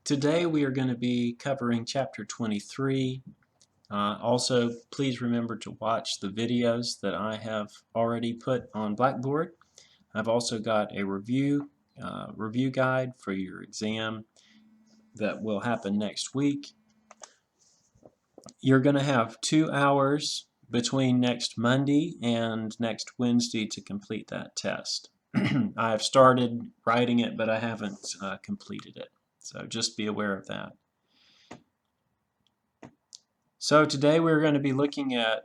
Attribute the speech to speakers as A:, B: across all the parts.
A: Today we are going to be covering chapter 23. Also, please remember to watch the videos that I have already put on Blackboard. I've also got a review guide for your exam that will happen next week. You're going to have 2 hours between next Monday and next Wednesday to complete that test. I have started writing it, but I haven't completed it. So just be aware of that. So today we're going to be looking at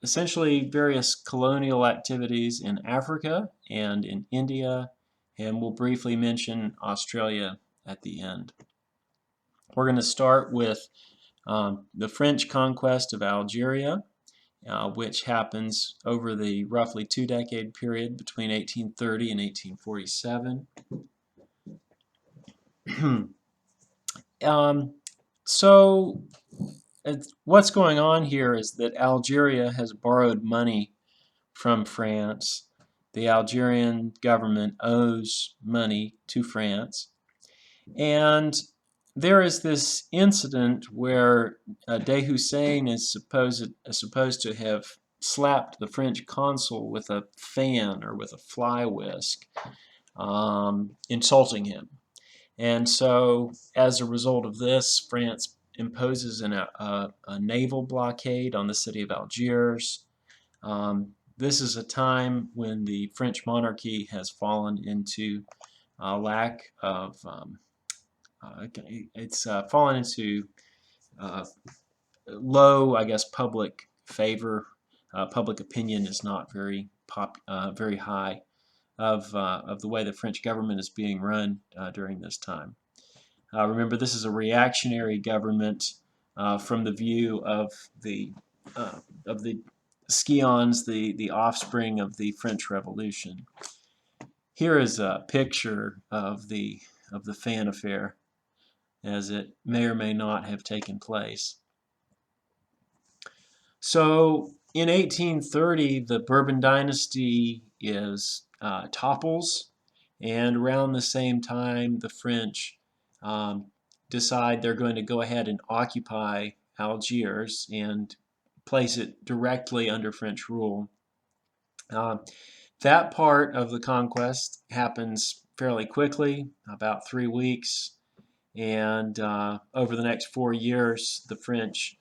A: essentially various colonial activities in Africa and in India, and we'll briefly mention Australia at the end. We're going to start with the French conquest of Algeria, which happens over the roughly 2-decade period between 1830 and 1847. So what's going on here is that Algeria has borrowed money from France. The Algerian government owes money to France. And there is this incident where De Hussein is supposed to have slapped the French consul with a fan or with a fly whisk, insulting him. And so as a result of this, France imposes a naval blockade on the city of Algiers. This is a time when the French monarchy has fallen into a lack of, fallen into low, I guess, public favor. Public opinion is not very high of the way the French government is being run during this time. Remember, this is a reactionary government from the view of the scions, the offspring of the French Revolution. Here is a picture of the fan affair as it may or may not have taken place. So in 1830, the Bourbon dynasty topples, and around the same time, the French decide they're going to go ahead and occupy Algiers and place it directly under French rule. That part of the conquest happens fairly quickly, about 3 weeks, and over the next 4 years, the French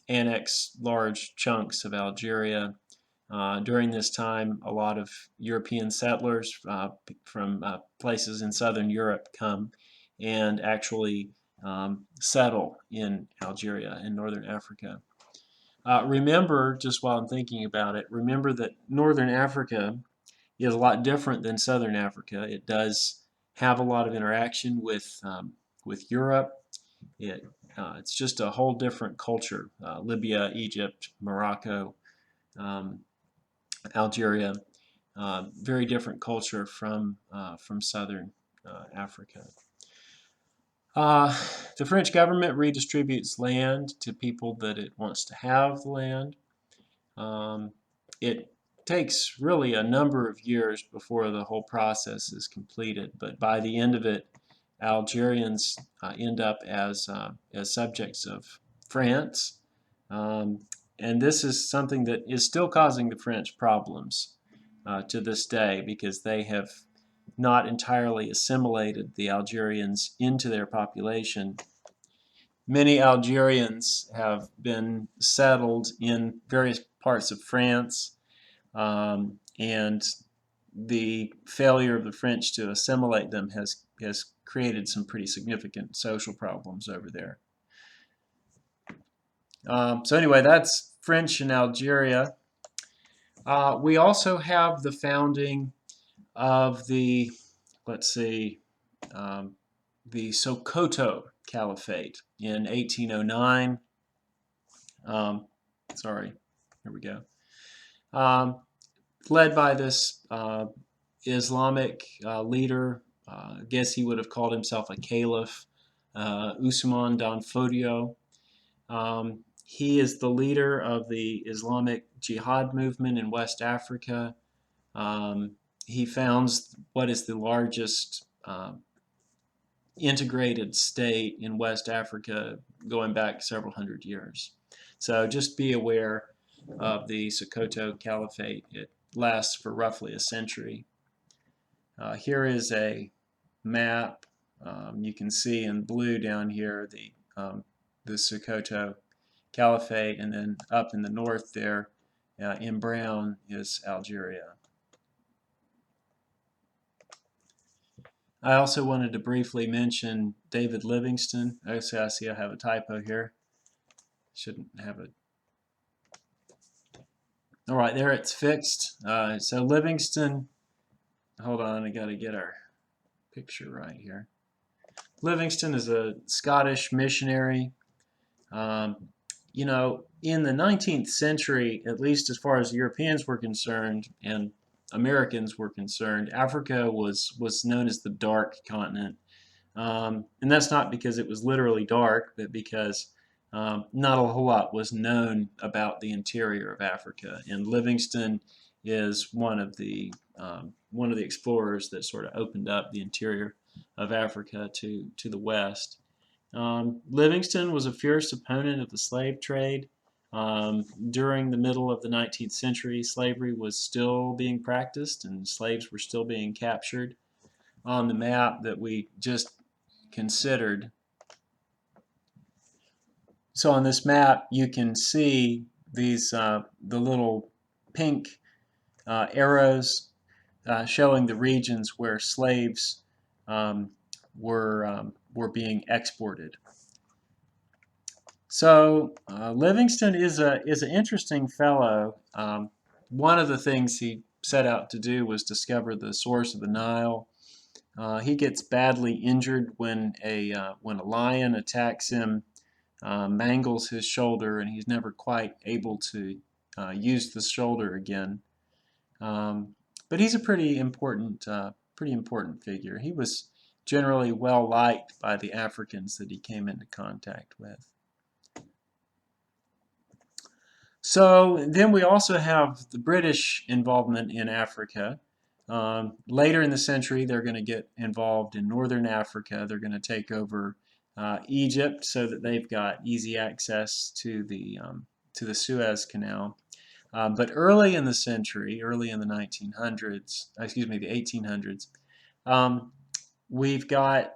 A: annex large chunks of Algeria. During this time, a lot of European settlers from places in southern Europe come and actually settle in Algeria in northern Africa. Remember, just while I'm thinking about it, remember that northern Africa is a lot different than southern Africa. It does have a lot of interaction with Europe. It's just a whole different culture. Libya, Egypt, Morocco, Algeria, very different culture from southern Africa. The French government redistributes land to people that it wants to have the land. It takes really a number of years before the whole process is completed, but by the end of it, Algerians end up as subjects of France. And this is something that is still causing the French problems to this day, because they have not entirely assimilated the Algerians into their population. Many Algerians have been settled in various parts of France, and the failure of the French to assimilate them has created some pretty significant social problems over there. So anyway, that's French in Algeria. We also have the founding of the, the Sokoto Caliphate in 1809. Sorry, here we go. Led by this Islamic leader, I guess he would have called himself a caliph, Usman Dan Fodio. He is the leader of the Islamic Jihad movement in West Africa. He founds what is the largest integrated state in West Africa going back several hundred years. So just be aware of the Sokoto Caliphate. It lasts for roughly a century. Here is a map. You can see in blue down here the Sokoto Caliphate, and then up in the north there in brown is Algeria. I also wanted to briefly mention David Livingstone. I see I have a typo here. Shouldn't have it. All right, there it's fixed. So Livingstone, hold on, I got to get our picture right here. Livingstone is a Scottish missionary. You know, in the 19th century, at least as far as Europeans were concerned and Americans were concerned, Africa was known as the dark continent. And that's not because it was literally dark, but because not a whole lot was known about the interior of Africa. And Livingstone is one of the explorers that sort of opened up the interior of Africa to the west. Livingstone was a fierce opponent of the slave trade. During the middle of the 19th century, slavery was still being practiced and slaves were still being captured. On the map that we just considered, so on this map you can see these the little pink arrows showing the regions where slaves were being exported. So Livingstone is an interesting fellow. One of the things he set out to do was discover the source of the Nile. He gets badly injured when a lion attacks him, mangles his shoulder, and he's never quite able to use the shoulder again. But he's a pretty important figure. He was generally well liked by the Africans that he came into contact with. So then we also have the British involvement in Africa. Later in the century, they're going to get involved in northern Africa. They're going to take over Egypt so that they've got easy access to the Suez Canal. But early in the century, early in the 1900s, excuse me, the 1800s, we've got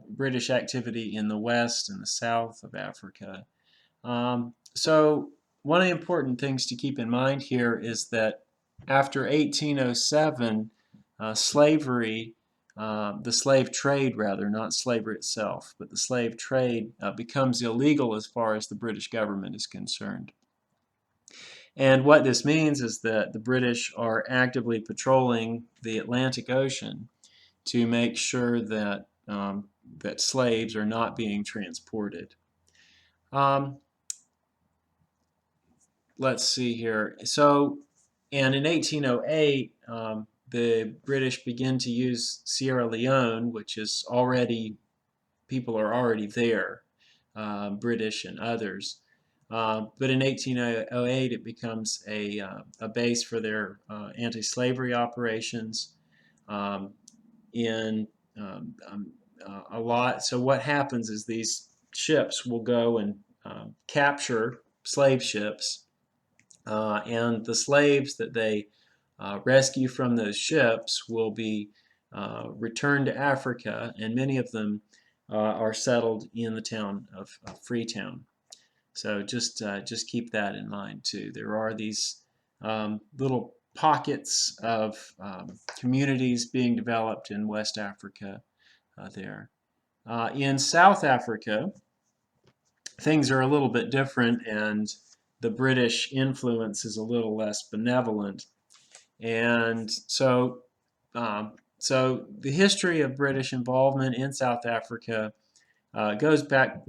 A: British activity in the west and the south of Africa. So one of the important things to keep in mind here is that after 1807, slavery, the slave trade rather, not slavery itself, but the slave trade becomes illegal as far as the British government is concerned. And what this means is that the British are actively patrolling the Atlantic Ocean to make sure that that slaves are not being transported. Let's see here. So, and in 1808, the British begin to use Sierra Leone, which is already, people are already there, British and others. But in 1808, it becomes a base for their anti-slavery operations. A lot. So what happens is these ships will go and capture slave ships, and the slaves that they rescue from those ships will be returned to Africa, and many of them are settled in the town of Freetown. So just keep that in mind too. There are these little pockets of communities being developed in West Africa there. In South Africa, things are a little bit different, and the British influence is a little less benevolent. And so, so the history of British involvement in South Africa goes back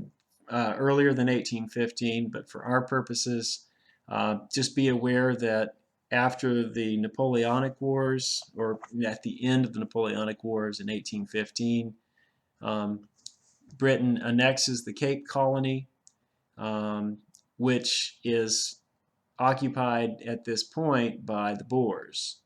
A: earlier than 1815, but for our purposes, just be aware that after the Napoleonic Wars, or at the end of the Napoleonic Wars in 1815, Britain annexes the Cape Colony, which is occupied at this point by the Boers.